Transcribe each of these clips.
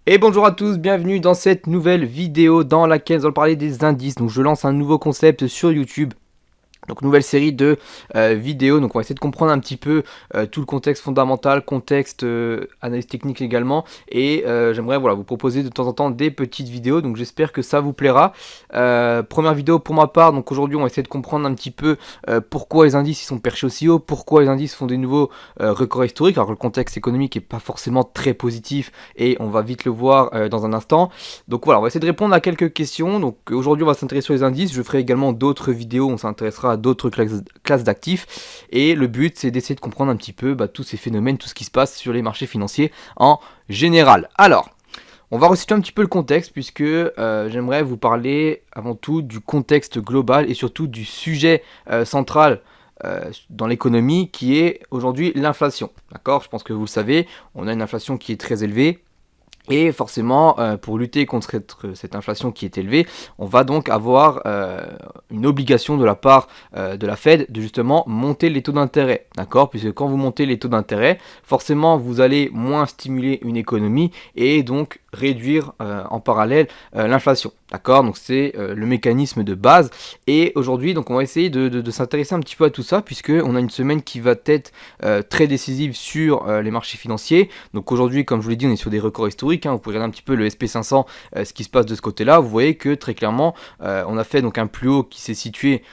Et bonjour à tous, bienvenue dans cette nouvelle vidéo dans laquelle nous allons parler des indices. Donc je lance un nouveau concept sur YouTube. Donc nouvelle série de vidéos, donc on va essayer de comprendre un petit peu tout le contexte fondamental, contexte, analyse technique également. Et j'aimerais vous proposer de temps en temps des petites vidéos, donc j'espère que ça vous plaira. Première vidéo pour ma part, donc aujourd'hui on va essayer de comprendre un petit peu pourquoi les indices ils sont perchés aussi haut, pourquoi les indices font des nouveaux records historiques, alors que le contexte économique n'est pas forcément très positif et on va vite le voir dans un instant. Donc voilà, on va essayer de répondre à quelques questions. Donc aujourd'hui on va s'intéresser sur les indices, je ferai également d'autres vidéos, on s'intéressera à d'autres classes d'actifs, et le but c'est d'essayer de comprendre un petit peu tous ces phénomènes, tout ce qui se passe sur les marchés financiers en général. Alors, on va resituer un petit peu le contexte puisque j'aimerais vous parler avant tout du contexte global et surtout du sujet central dans l'économie qui est aujourd'hui l'inflation. D'accord, je pense que vous le savez, on a une inflation qui est très élevée. Et forcément, pour lutter contre cette inflation qui est élevée, on va donc avoir une obligation de la part de la Fed de justement monter les taux d'intérêt, d'accord? Puisque quand vous montez les taux d'intérêt, forcément vous allez moins stimuler une économie et donc réduire en parallèle l'inflation, d'accord? Donc c'est le mécanisme de base. Et aujourd'hui, donc on va essayer de s'intéresser un petit peu à tout ça, puisque on a une semaine qui va être très décisive sur les marchés financiers. Donc aujourd'hui, comme je vous l'ai dit, on est sur des records historiques. Vous pouvez regarder un petit peu le SP500, ce qui se passe de ce côté-là. Vous voyez que très clairement, on a fait donc un plus haut qui s'est situé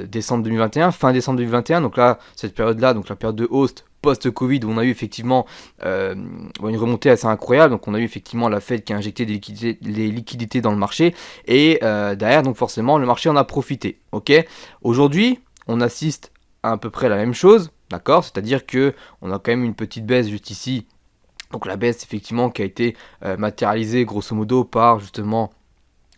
décembre 2021, fin décembre 2021. Donc là, cette période-là, donc la période de hausse post-Covid, où on a eu effectivement une remontée assez incroyable. Donc on a eu effectivement la Fed qui a injecté des liquidités dans le marché, et derrière, donc forcément, le marché en a profité. Ok. Aujourd'hui, on assiste à peu près la même chose, d'accord. C'est-à-dire que on a quand même une petite baisse juste ici. Donc la baisse effectivement qui a été matérialisée grosso modo par justement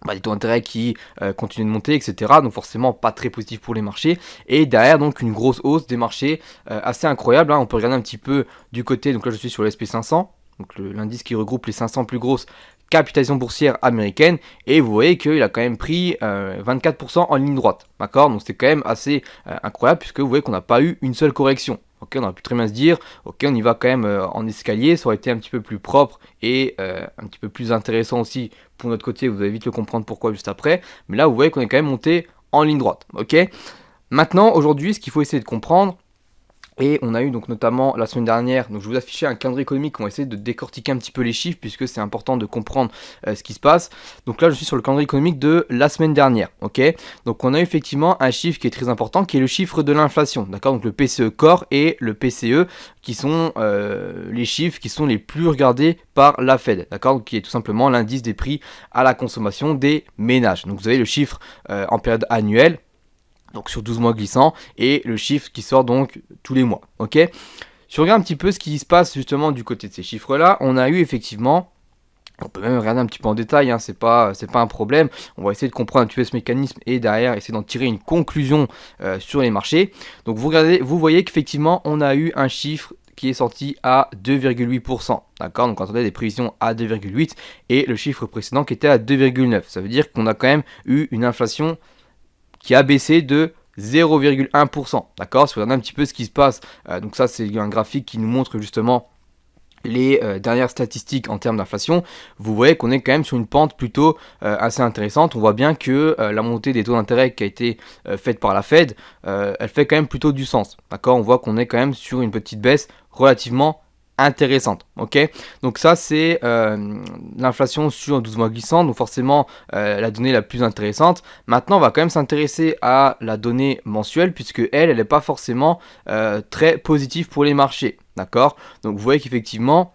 des taux d'intérêt qui continuent de monter, etc. Donc forcément pas très positif pour les marchés. Et derrière donc une grosse hausse des marchés assez incroyable. On peut regarder un petit peu du côté, donc là je suis sur le SP500, donc l'indice qui regroupe les 500 plus grosses capitalisations boursières américaines, et vous voyez qu'il a quand même pris 24% en ligne droite, d'accord. Donc c'est quand même assez incroyable, puisque vous voyez qu'on n'a pas eu une seule correction. Ok, on aurait pu très bien se dire, ok, on y va quand même en escalier, ça aurait été un petit peu plus propre et un petit peu plus intéressant aussi pour notre côté. Vous allez vite le comprendre pourquoi juste après. Mais là, vous voyez qu'on est quand même monté en ligne droite. Ok. Maintenant, aujourd'hui, ce qu'il faut essayer de comprendre, et on a eu donc notamment la semaine dernière, donc je vais vous afficher un calendrier économique, on va essayer de décortiquer un petit peu les chiffres puisque c'est important de comprendre ce qui se passe. Donc là je suis sur le calendrier économique de la semaine dernière, ok. Donc on a effectivement un chiffre qui est très important, qui est le chiffre de l'inflation, d'accord. Donc le PCE Core et le PCE qui sont les chiffres qui sont les plus regardés par la Fed, d'accord. Donc qui est tout simplement l'indice des prix à la consommation des ménages. Donc vous avez le chiffre en période annuelle, donc sur 12 mois glissants, et le chiffre qui sort donc tous les mois, ok. Si on regarde un petit peu ce qui se passe justement du côté de ces chiffres-là, on a eu effectivement, on peut même regarder un petit peu en détail, c'est pas un problème, on va essayer de comprendre un petit peu ce mécanisme et derrière essayer d'en tirer une conclusion sur les marchés. Donc vous voyez qu'effectivement on a eu un chiffre qui est sorti à 2,8%, d'accord. Donc on attendait des prévisions à 2,8 et le chiffre précédent qui était à 2,9. Ça veut dire qu'on a quand même eu une inflation qui a baissé de 0,1%, d'accord. Si vous regardez un petit peu ce qui se passe, donc ça c'est un graphique qui nous montre justement les dernières statistiques en termes d'inflation. Vous voyez qu'on est quand même sur une pente plutôt assez intéressante. On voit bien que la montée des taux d'intérêt qui a été faite par la Fed, elle fait quand même plutôt du sens, d'accord. On voit qu'on est quand même sur une petite baisse relativement intéressante, ok. Donc ça c'est l'inflation sur 12 mois glissants, donc forcément la donnée la plus intéressante. Maintenant on va quand même s'intéresser à la donnée mensuelle, puisque elle n'est pas forcément très positive pour les marchés, d'accord. Donc vous voyez qu'effectivement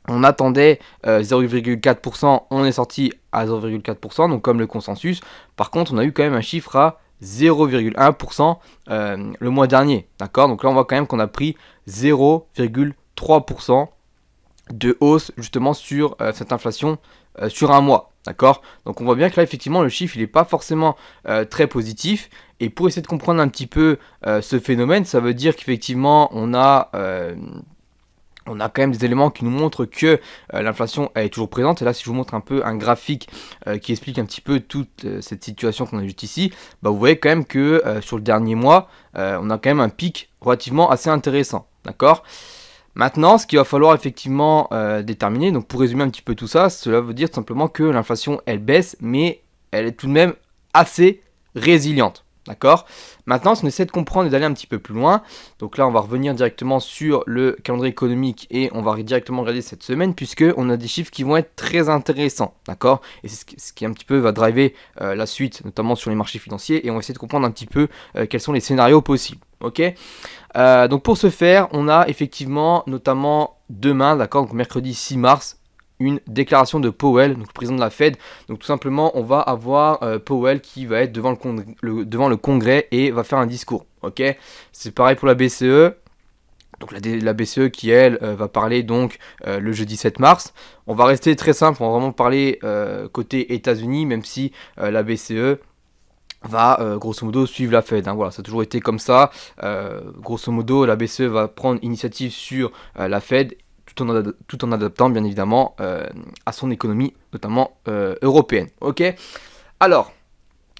on attendait 0,4%, on est sorti à 0,4%, donc comme le consensus. Par contre on a eu quand même un chiffre à 0,1% le mois dernier, d'accord. Donc là on voit quand même qu'on a pris 0,3% de hausse justement sur cette inflation sur un mois, d'accord. Donc on voit bien que là effectivement le chiffre il n'est pas forcément très positif, et pour essayer de comprendre un petit peu ce phénomène, ça veut dire qu'effectivement on a quand même des éléments qui nous montrent que l'inflation elle est toujours présente. Et là si je vous montre un peu un graphique qui explique un petit peu toute cette situation qu'on a juste ici, vous voyez quand même que sur le dernier mois on a quand même un pic relativement assez intéressant, d'accord. Maintenant, ce qu'il va falloir effectivement déterminer, donc pour résumer un petit peu tout ça, cela veut dire tout simplement que l'inflation, elle baisse, mais elle est tout de même assez résiliente. D'accord? Maintenant, si on essaie de comprendre et d'aller un petit peu plus loin, donc là, on va revenir directement sur le calendrier économique et on va directement regarder cette semaine, puisque on a des chiffres qui vont être très intéressants. D'accord? Et c'est ce qui un petit peu va driver la suite, notamment sur les marchés financiers, et on va essayer de comprendre un petit peu quels sont les scénarios possibles. Ok? Donc pour ce faire, on a effectivement, notamment demain, d'accord, donc mercredi 6 mars, une déclaration de Powell, donc le président de la Fed. Donc tout simplement, on va avoir Powell qui va être devant devant le Congrès et va faire un discours. Ok, c'est pareil pour la BCE. Donc la BCE qui, elle, va parler donc le jeudi 7 mars. On va rester très simple, on va vraiment parler côté États-Unis, même si la BCE va grosso modo suivre la Fed. Hein. Voilà, ça a toujours été comme ça. Grosso modo, la BCE va prendre initiative sur la Fed tout en adaptant bien évidemment à son économie, notamment européenne. Ok. Alors,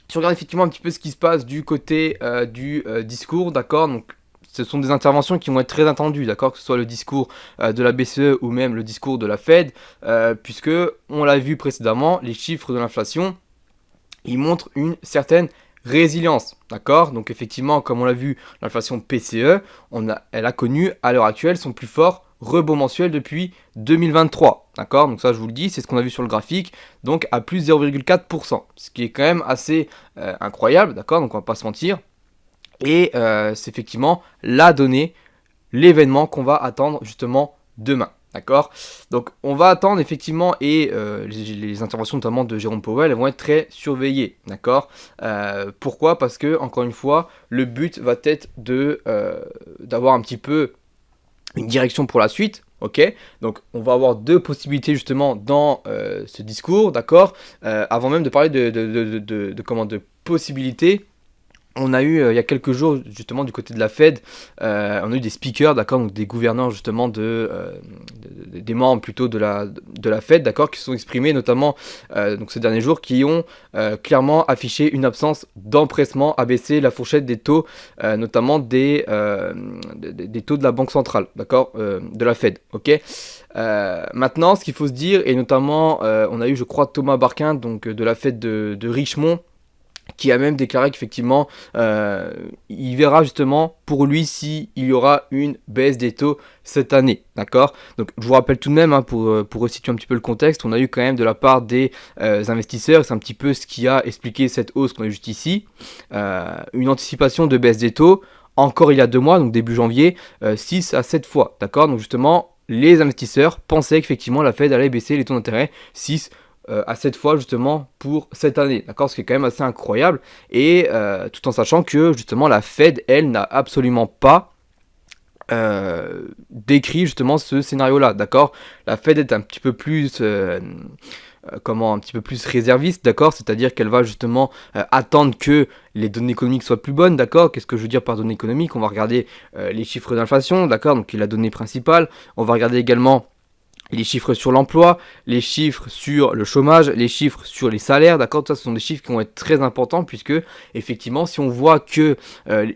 si on regarde effectivement un petit peu ce qui se passe du côté du discours, d'accord, donc ce sont des interventions qui vont être très attendues, d'accord, que ce soit le discours de la BCE ou même le discours de la Fed, puisque on l'a vu précédemment, les chiffres de l'inflation, ils montrent une certaine résilience, d'accord. Donc effectivement, comme on l'a vu, l'inflation PCE, elle a connu à l'heure actuelle son plus fort rebond mensuel depuis 2023, d'accord. Donc ça, je vous le dis, c'est ce qu'on a vu sur le graphique, donc à plus 0,4%, ce qui est quand même assez incroyable, d'accord. Donc on va pas se mentir, et c'est effectivement la donnée, l'événement qu'on va attendre justement demain. D'accord. Donc on va attendre effectivement, et les interventions notamment de Jérôme Powell, elles vont être très surveillées. D'accord. Pourquoi? Parce que, encore une fois, le but va être d'avoir un petit peu une direction pour la suite. Ok. Donc on va avoir deux possibilités justement dans ce discours. D'accord. Avant même de parler de possibilités, on a eu il y a quelques jours justement du côté de la Fed, on a eu des speakers, d'accord, donc des gouverneurs justement des membres plutôt de la Fed, d'accord, qui se sont exprimés notamment donc ces derniers jours, qui ont clairement affiché une absence d'empressement à baisser la fourchette des taux, notamment des taux de la Banque centrale, d'accord, de la Fed, ok. Maintenant, ce qu'il faut se dire, et notamment on a eu, je crois, Thomas Barkin, donc de la Fed de Richmond, qui a même déclaré qu'effectivement, il verra justement pour lui s'il y aura une baisse des taux cette année, d'accord. Donc je vous rappelle tout de même, hein, pour resituer un petit peu le contexte, on a eu quand même de la part des investisseurs, c'est un petit peu ce qui a expliqué cette hausse qu'on a juste ici, une anticipation de baisse des taux, encore il y a 2 mois, donc début janvier, 6 à 7 fois, d'accord. Donc justement, les investisseurs pensaient qu'effectivement la Fed allait baisser les taux d'intérêt 6 à 7 fois justement pour cette année, d'accord, ce qui est quand même assez incroyable, et tout en sachant que justement la Fed, elle, n'a absolument pas décrit justement ce scénario-là, d'accord. La Fed est un petit peu plus un petit peu plus réserviste, d'accord, c'est-à-dire qu'elle va justement attendre que les données économiques soient plus bonnes, d'accord. Qu'est-ce que je veux dire par données économiques? On va regarder les chiffres d'inflation, d'accord, donc qui est la donnée principale. On va regarder également les chiffres sur l'emploi, les chiffres sur le chômage, les chiffres sur les salaires, d'accord. Ça, ce sont des chiffres qui vont être très importants, puisque effectivement, si on voit que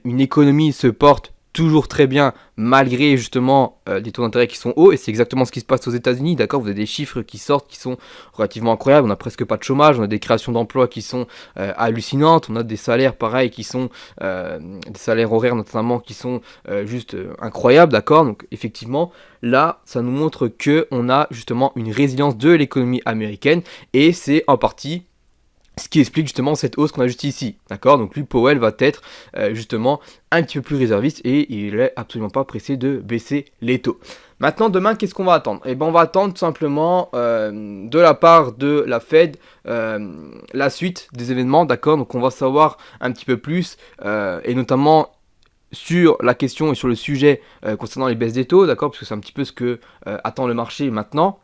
une économie se porte toujours très bien malgré justement des taux d'intérêt qui sont hauts, et c'est exactement ce qui se passe aux États-Unis, d'accord. Vous avez des chiffres qui sortent qui sont relativement incroyables, on a presque pas de chômage, on a des créations d'emplois qui sont hallucinantes, on a des salaires pareils qui sont des salaires horaires notamment qui sont juste incroyables, d'accord. Donc effectivement, là, ça nous montre que on a justement une résilience de l'économie américaine, et c'est en partie ce qui explique justement cette hausse qu'on a juste ici, d'accord. Donc lui, Powell va être justement un petit peu plus réserviste, et il est absolument pas pressé de baisser les taux. Maintenant, demain, qu'est-ce qu'on va attendre? Eh ben, on va attendre tout simplement de la part de la Fed la suite des événements, d'accord. Donc on va savoir un petit peu plus, et notamment sur la question et sur le sujet concernant les baisses des taux, d'accord, parce que c'est un petit peu ce que attend le marché maintenant.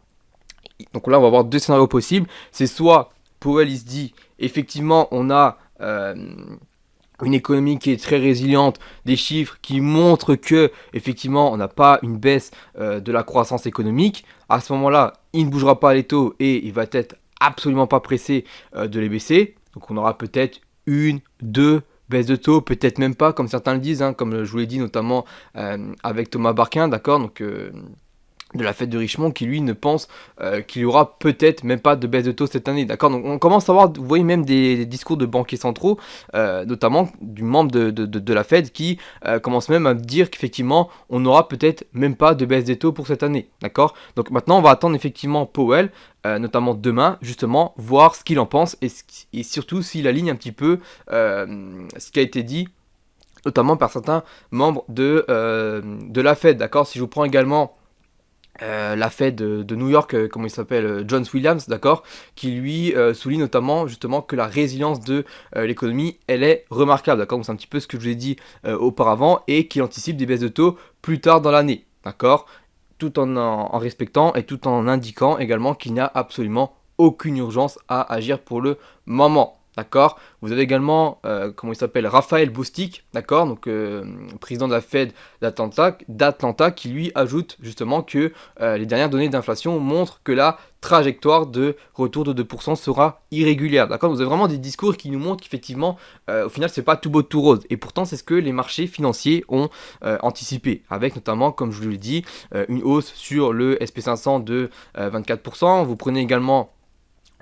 Donc là, on va avoir 2 scénarios possibles. C'est soit Powell, il se dit, effectivement, on a une économie qui est très résiliente, des chiffres qui montrent que, effectivement, on n'a pas une baisse de la croissance économique. À ce moment-là, il ne bougera pas les taux et il va être absolument pas pressé de les baisser. Donc on aura peut-être 1, 2, baisse de taux, peut-être même pas, comme certains le disent, hein, comme je vous l'ai dit notamment avec Thomas Barquin, d'accord, donc de la fête de Richemont, qui lui ne pense qu'il y aura peut-être même pas de baisse de taux cette année, d'accord. Donc on commence à voir, vous voyez, même des discours de banquiers centraux, notamment du membre de la Fed, qui commence même à dire qu'effectivement on n'aura peut-être même pas de baisse des taux pour cette année, d'accord. Donc maintenant on va attendre effectivement Powell, notamment demain, justement, voir ce qu'il en pense et surtout s'il aligne un petit peu ce qui a été dit notamment par certains membres de la Fed, d'accord. Si je vous prends également la Fed de New York, comment il s'appelle, John Williams, d'accord, qui lui souligne notamment justement que la résilience de l'économie, elle est remarquable, d'accord, donc c'est un petit peu ce que je vous ai dit auparavant, et qu'il anticipe des baisses de taux plus tard dans l'année, d'accord, tout en respectant et tout en indiquant également qu'il n'y a absolument aucune urgence à agir pour le moment. D'accord. Vous avez également, comment il s'appelle, Raphaël Bostic, d'accord, donc président de la Fed d'Atlanta, qui lui ajoute justement que les dernières données d'inflation montrent que la trajectoire de retour de 2% sera irrégulière, d'accord. Vous avez vraiment des discours qui nous montrent qu'effectivement, au final, c'est pas tout beau tout rose. Et pourtant, c'est ce que les marchés financiers ont anticipé, avec notamment, comme je vous l'ai dit, une hausse sur le SP500 de 24%. Vous prenez également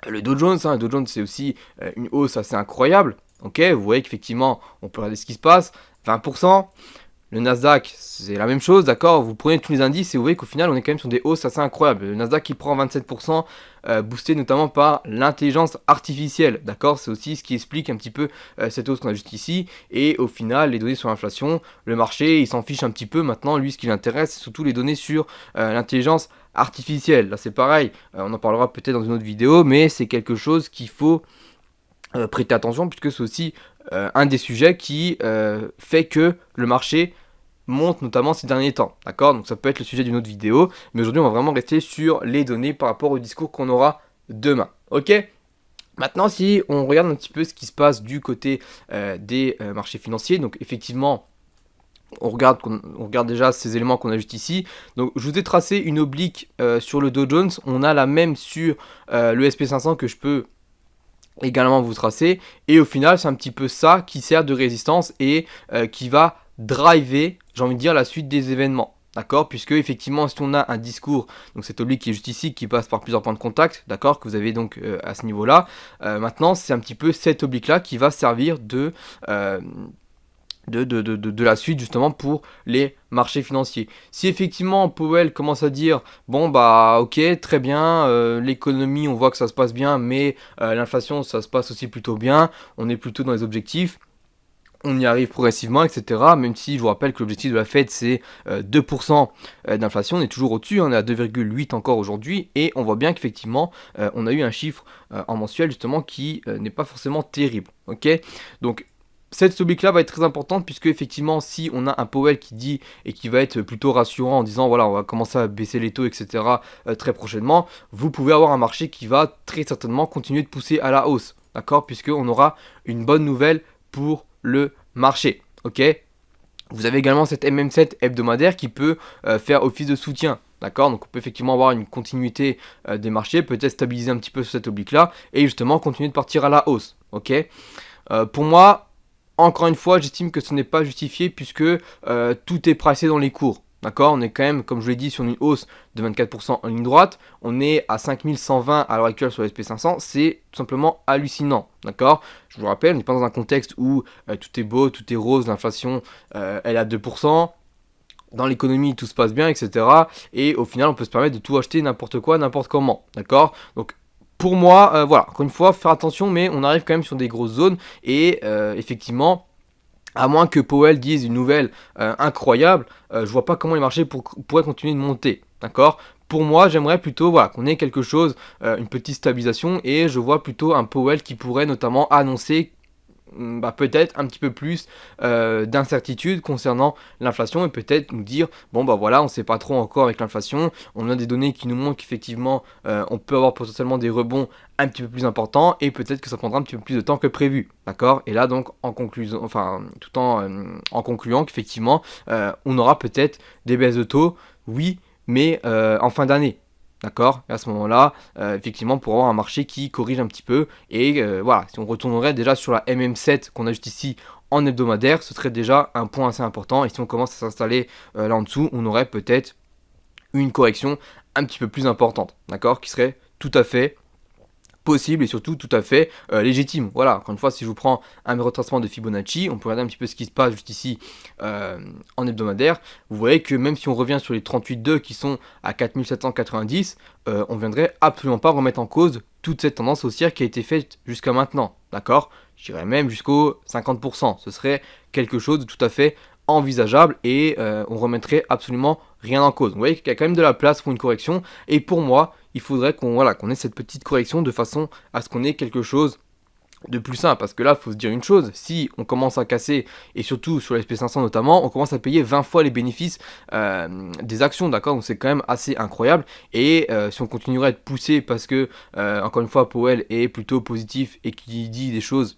le Dow Jones, le Dow Jones c'est aussi une hausse assez incroyable. Ok, vous voyez qu'effectivement, on peut regarder ce qui se passe. 20%. Le Nasdaq, c'est la même chose, d'accord. Vous prenez tous les indices et vous voyez qu'au final, on est quand même sur des hausses assez incroyables. Le Nasdaq qui prend 27%, boosté notamment par l'intelligence artificielle, d'accord. C'est aussi ce qui explique un petit peu cette hausse qu'on a juste ici. Et au final, les données sur l'inflation, le marché, il s'en fiche un petit peu. Maintenant, lui, ce qui l'intéresse, c'est surtout les données sur l'intelligence artificielle. Là, c'est pareil. On en parlera peut-être dans une autre vidéo, mais c'est quelque chose qu'il faut prêter attention, puisque c'est aussi un des sujets qui fait que le marché monte notamment ces derniers temps, d'accord. Donc ça peut être le sujet d'une autre vidéo, mais aujourd'hui on va vraiment rester sur les données par rapport au discours qu'on aura demain, ok. Maintenant, si on regarde un petit peu ce qui se passe du côté des marchés financiers, donc effectivement on regarde déjà ces éléments qu'on a juste ici. Donc je vous ai tracé une oblique sur le Dow Jones, on a la même sur le SP500 que je peux également vous tracer, et au final c'est un petit peu ça qui sert de résistance et qui va driver, j'ai envie de dire, la suite des événements, d'accord, puisque effectivement si on a un discours, donc cette oblique qui est juste ici, qui passe par plusieurs points de contact, d'accord, que vous avez donc à ce niveau là, maintenant c'est un petit peu cette oblique là qui va servir de la suite justement pour les marchés financiers. Si effectivement Powell commence à dire bon bah ok très bien, l'économie on voit que ça se passe bien, mais l'inflation ça se passe aussi plutôt bien, on est plutôt dans les objectifs, on y arrive progressivement, etc. Même si je vous rappelle que l'objectif de la Fed c'est 2% d'inflation, on est toujours au-dessus, on est à 2,8 encore aujourd'hui, et on voit bien qu'effectivement on a eu un chiffre en mensuel justement qui n'est pas forcément terrible. Ok, donc cette oblique là va être très importante, puisque effectivement si on a un Powell qui dit et qui va être plutôt rassurant en disant voilà on va commencer à baisser les taux, etc. Très prochainement, vous pouvez avoir un marché qui va très certainement continuer de pousser à la hausse, d'accord, puisqu'on aura une bonne nouvelle pour le marché, ok. Vous avez également cette MM7 hebdomadaire qui peut faire office de soutien, d'accord, donc on peut effectivement avoir une continuité des marchés, peut-être stabiliser un petit peu sur cette oblique là et justement continuer de partir à la hausse, ok. Pour moi, encore une fois, j'estime que ce n'est pas justifié, puisque tout est pricé dans les cours. D'accord, on est quand même, comme je l'ai dit, sur une hausse de 24% en ligne droite. On est à 5120 à l'heure actuelle sur le SP500. C'est tout simplement hallucinant. D'accord, je vous rappelle, on n'est pas dans un contexte où tout est beau, tout est rose, l'inflation elle est à 2%. Dans l'économie, tout se passe bien, etc. Et au final, on peut se permettre de tout acheter n'importe quoi, n'importe comment. D'accord, donc pour moi, voilà, encore une fois, faire attention, mais on arrive quand même sur des grosses zones, et effectivement, à moins que Powell dise une nouvelle incroyable, je vois pas comment les marchés pourraient continuer de monter, d'accord. Pour moi, j'aimerais plutôt voilà, qu'on ait quelque chose, une petite stabilisation, et je vois plutôt un Powell qui pourrait notamment annoncer peut-être un petit peu plus d'incertitude concernant l'inflation, et peut-être nous dire bon bah voilà, on sait pas trop encore avec l'inflation, on a des données qui nous montrent qu'effectivement on peut avoir potentiellement des rebonds un petit peu plus importants, et peut-être que ça prendra un petit peu plus de temps que prévu, d'accord. Et là donc en conclusion, enfin tout en concluant qu'effectivement on aura peut-être des baisses de taux, oui, mais en fin d'année. D'accord. Et à ce moment-là, effectivement, pour avoir un marché qui corrige un petit peu. Et voilà, si on retournerait déjà sur la MM7 qu'on a juste ici en hebdomadaire, ce serait déjà un point assez important. Et si on commence à s'installer là en dessous, on aurait peut-être une correction un petit peu plus importante, d'accord, qui serait tout à fait possible et surtout tout à fait légitime. Voilà, encore une fois, si je vous prends un retracement de Fibonacci, on peut regarder un petit peu ce qui se passe juste ici en hebdomadaire. Vous voyez que même si on revient sur les 38,2 qui sont à 4790, on viendrait absolument pas remettre en cause toute cette tendance haussière qui a été faite jusqu'à maintenant, d'accord? Je dirais même jusqu'au 50%. Ce serait quelque chose de tout à fait envisageable et on remettrait absolument rien en cause. Vous voyez qu'il y a quand même de la place pour une correction et pour moi, il faudrait qu'on ait cette petite correction de façon à ce qu'on ait quelque chose de plus simple, parce que là, il faut se dire une chose, si on commence à casser, et surtout sur les SP500 notamment, on commence à payer 20 fois les bénéfices des actions, d'accord? Donc c'est quand même assez incroyable, et si on continuerait à être poussé parce que, encore une fois, Powell est plutôt positif et qui dit des choses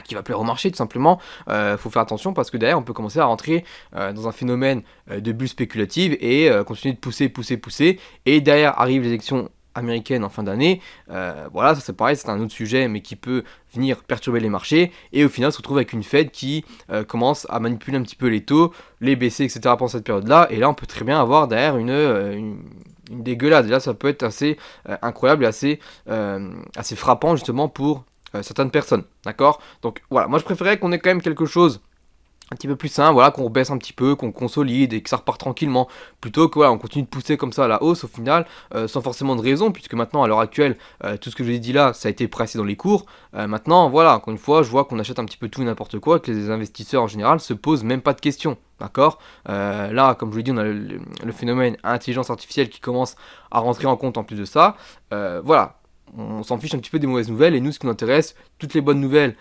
qui va plaire au marché tout simplement, faut faire attention parce que derrière on peut commencer à rentrer dans un phénomène de bulle spéculative et continuer de pousser et derrière arrivent les élections américaines en fin d'année, voilà, ça c'est pareil, c'est un autre sujet mais qui peut venir perturber les marchés et au final se retrouve avec une Fed qui commence à manipuler un petit peu les taux, les baisser etc. pendant cette période là et là on peut très bien avoir derrière une dégueulade, et là ça peut être assez incroyable et assez frappant justement pour certaines personnes, d'accord? Donc voilà, moi je préférais qu'on ait quand même quelque chose un petit peu plus sain, voilà, qu'on rebaisse un petit peu, qu'on consolide et que ça repart tranquillement, plutôt que voilà, on continue de pousser comme ça à la hausse au final, sans forcément de raison, puisque maintenant à l'heure actuelle, tout ce que je vous ai dit là, ça a été pricé dans les cours. Maintenant, voilà, encore une fois, je vois qu'on achète un petit peu tout et n'importe quoi, que les investisseurs en général se posent même pas de questions. D'accord. Là, comme je vous l'ai dit, on a le phénomène intelligence artificielle qui commence à rentrer en compte en plus de ça. Voilà, on s'en fiche un petit peu des mauvaises nouvelles et nous ce qui nous intéresse, toutes les bonnes nouvelles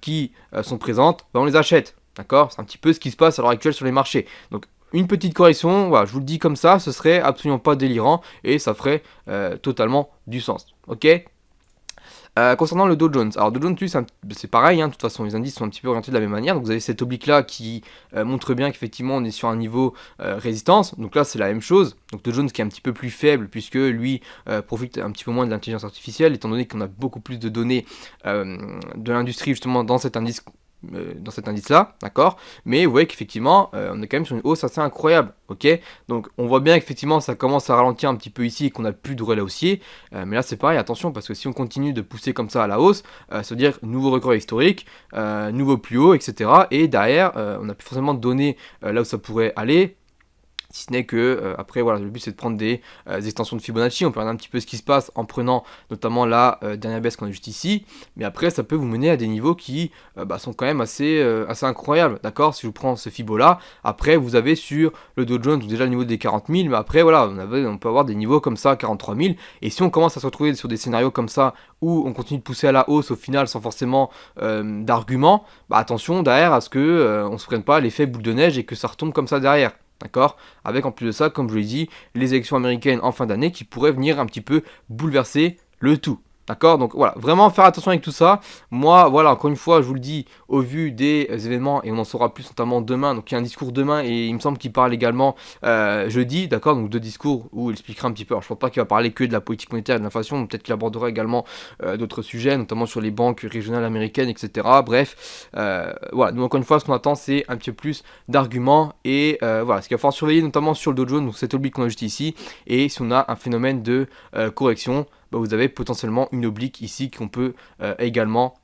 qui sont présentes, on les achète, d'accord? C'est un petit peu ce qui se passe à l'heure actuelle sur les marchés. Donc une petite correction, voilà, je vous le dis comme ça, ce serait absolument pas délirant et ça ferait totalement du sens, ok? Concernant le Dow Jones, alors Dow Jones, c'est pareil, hein, de toute façon, les indices sont un petit peu orientés de la même manière. Donc vous avez cette oblique là qui montre bien qu'effectivement on est sur un niveau résistance. Donc là, c'est la même chose. Donc Dow Jones qui est un petit peu plus faible, puisque lui profite un petit peu moins de l'intelligence artificielle, étant donné qu'on a beaucoup plus de données de l'industrie justement dans cet indice là, d'accord, mais vous voyez qu'effectivement on est quand même sur une hausse assez incroyable, ok, donc on voit bien qu'effectivement ça commence à ralentir un petit peu ici et qu'on n'a plus de relais haussier, mais là c'est pareil, attention, parce que si on continue de pousser comme ça à la hausse, ça veut dire nouveau record historique, nouveau plus haut, etc., et derrière on n'a plus forcément de données là où ça pourrait aller. Si ce n'est que, après, voilà, le but c'est de prendre des extensions de Fibonacci. On peut regarder un petit peu ce qui se passe en prenant notamment la dernière baisse qu'on a juste ici. Mais après, ça peut vous mener à des niveaux qui sont quand même assez incroyables. D'accord? Si je vous prends ce Fibo là, après, vous avez sur le Dow Jones déjà le niveau des 40 000. Mais après, voilà, on peut avoir des niveaux comme ça, 43 000. Et si on commence à se retrouver sur des scénarios comme ça, où on continue de pousser à la hausse au final sans forcément d'arguments, attention derrière à ce que on se prenne pas l'effet boule de neige et que ça retombe comme ça derrière. D'accord? Avec en plus de ça, comme je l'ai dit, les élections américaines en fin d'année qui pourraient venir un petit peu bouleverser le tout. D'accord? Donc voilà, vraiment faire attention avec tout ça. Moi, voilà, encore une fois, je vous le dis, au vu des événements, et on en saura plus notamment demain. Donc il y a un discours demain, et il me semble qu'il parle également jeudi, d'accord? Donc deux discours où il expliquera un petit peu. Alors je ne pense pas qu'il va parler que de la politique monétaire et de l'inflation, peut-être qu'il abordera également d'autres sujets, notamment sur les banques régionales américaines, etc. Bref, voilà, nous encore une fois, ce qu'on attend, c'est un petit peu plus d'arguments, et voilà, ce qu'il va falloir surveiller notamment sur le Dow Jones, donc cette oblique qu'on a juste ici, et si on a un phénomène de correction, vous avez potentiellement une oblique ici qu'on peut également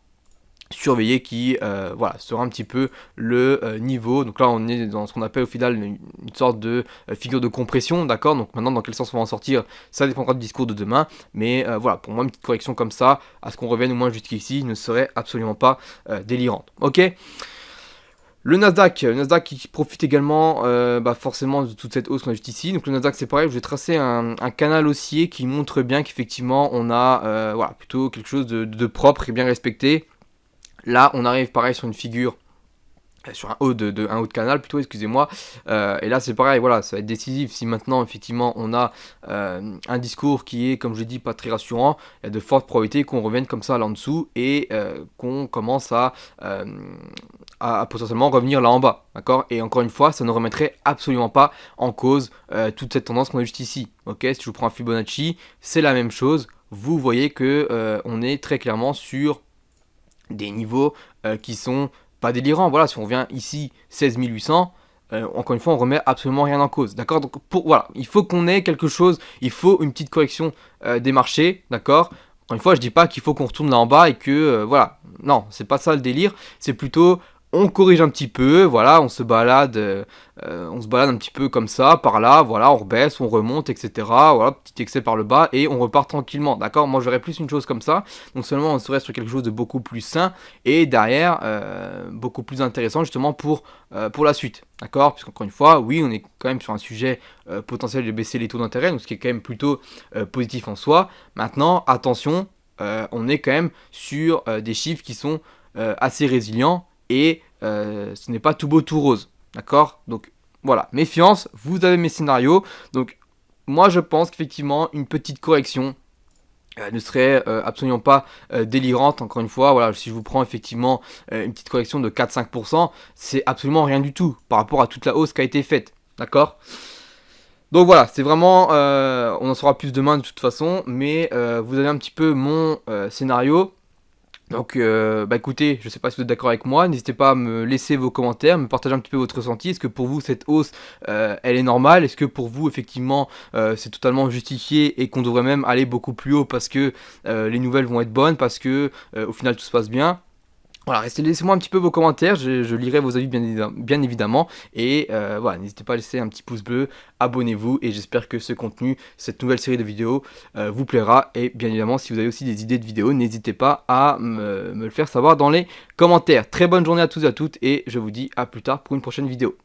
surveiller qui sera un petit peu le niveau. Donc là on est dans ce qu'on appelle au final une sorte de figure de compression, d'accord. Donc maintenant dans quel sens on va en sortir, ça dépendra du discours de demain, mais voilà, pour moi une petite correction comme ça, à ce qu'on revienne au moins jusqu'ici, ne serait absolument pas délirante, ok. Le Nasdaq qui profite également forcément de toute cette hausse qu'on a juste ici. Donc le Nasdaq c'est pareil, je vais tracer un canal haussier qui montre bien qu'effectivement on a plutôt quelque chose de propre et bien respecté. Là on arrive pareil sur une figure, sur un haut de canal plutôt, excusez-moi, et là c'est pareil, voilà, ça va être décisif si maintenant effectivement on a un discours qui est, comme je dis, pas très rassurant. Il y a de fortes probabilités qu'on revienne comme ça là en dessous et qu'on commence à potentiellement revenir là en bas, d'accord. Et encore une fois, ça ne remettrait absolument pas en cause toute cette tendance qu'on a juste ici, ok. Si je vous prends un Fibonacci, c'est la même chose, vous voyez que on est très clairement sur des niveaux qui sont pas délirant. Voilà, si on revient ici 16 800, encore une fois, on remet absolument rien en cause, d'accord? Donc voilà, il faut qu'on ait quelque chose, il faut une petite correction des marchés, d'accord? Encore une fois, je dis pas qu'il faut qu'on retourne là en bas et que voilà, non, c'est pas ça le délire, c'est plutôt on corrige un petit peu, voilà, on se balade un petit peu comme ça, par là, voilà, on rebaisse, on remonte, etc. Voilà, petit excès par le bas et on repart tranquillement, d'accord? Moi, j'aurais plus une chose comme ça, donc seulement on serait sur quelque chose de beaucoup plus sain et derrière beaucoup plus intéressant justement pour la suite, d'accord? Puisqu'encore une fois, oui, on est quand même sur un sujet potentiel de baisser les taux d'intérêt, donc ce qui est quand même plutôt positif en soi. Maintenant, attention, on est quand même sur des chiffres qui sont assez résilients et ce n'est pas tout beau tout rose, d'accord? Donc voilà, méfiance, vous avez mes scénarios, donc moi je pense qu'effectivement une petite correction ne serait absolument pas délirante. Encore une fois, voilà, si je vous prends effectivement une petite correction de 4-5%, c'est absolument rien du tout par rapport à toute la hausse qui a été faite, d'accord? Donc voilà, c'est vraiment, on en saura plus demain de toute façon, mais vous avez un petit peu mon scénario. Donc, bah écoutez, je sais pas si vous êtes d'accord avec moi, n'hésitez pas à me laisser vos commentaires, me partager un petit peu votre ressenti. Est-ce que pour vous cette hausse, elle est normale? Est-ce que pour vous, effectivement, c'est totalement justifié et qu'on devrait même aller beaucoup plus haut parce que les nouvelles vont être bonnes, parce que au final tout se passe bien? Voilà, laissez-moi un petit peu vos commentaires, je lirai vos avis bien évidemment. Et voilà, n'hésitez pas à laisser un petit pouce bleu, abonnez-vous et j'espère que ce contenu, cette nouvelle série de vidéos vous plaira. Et bien évidemment, si vous avez aussi des idées de vidéos, n'hésitez pas à me le faire savoir dans les commentaires. Très bonne journée à tous et à toutes et je vous dis à plus tard pour une prochaine vidéo.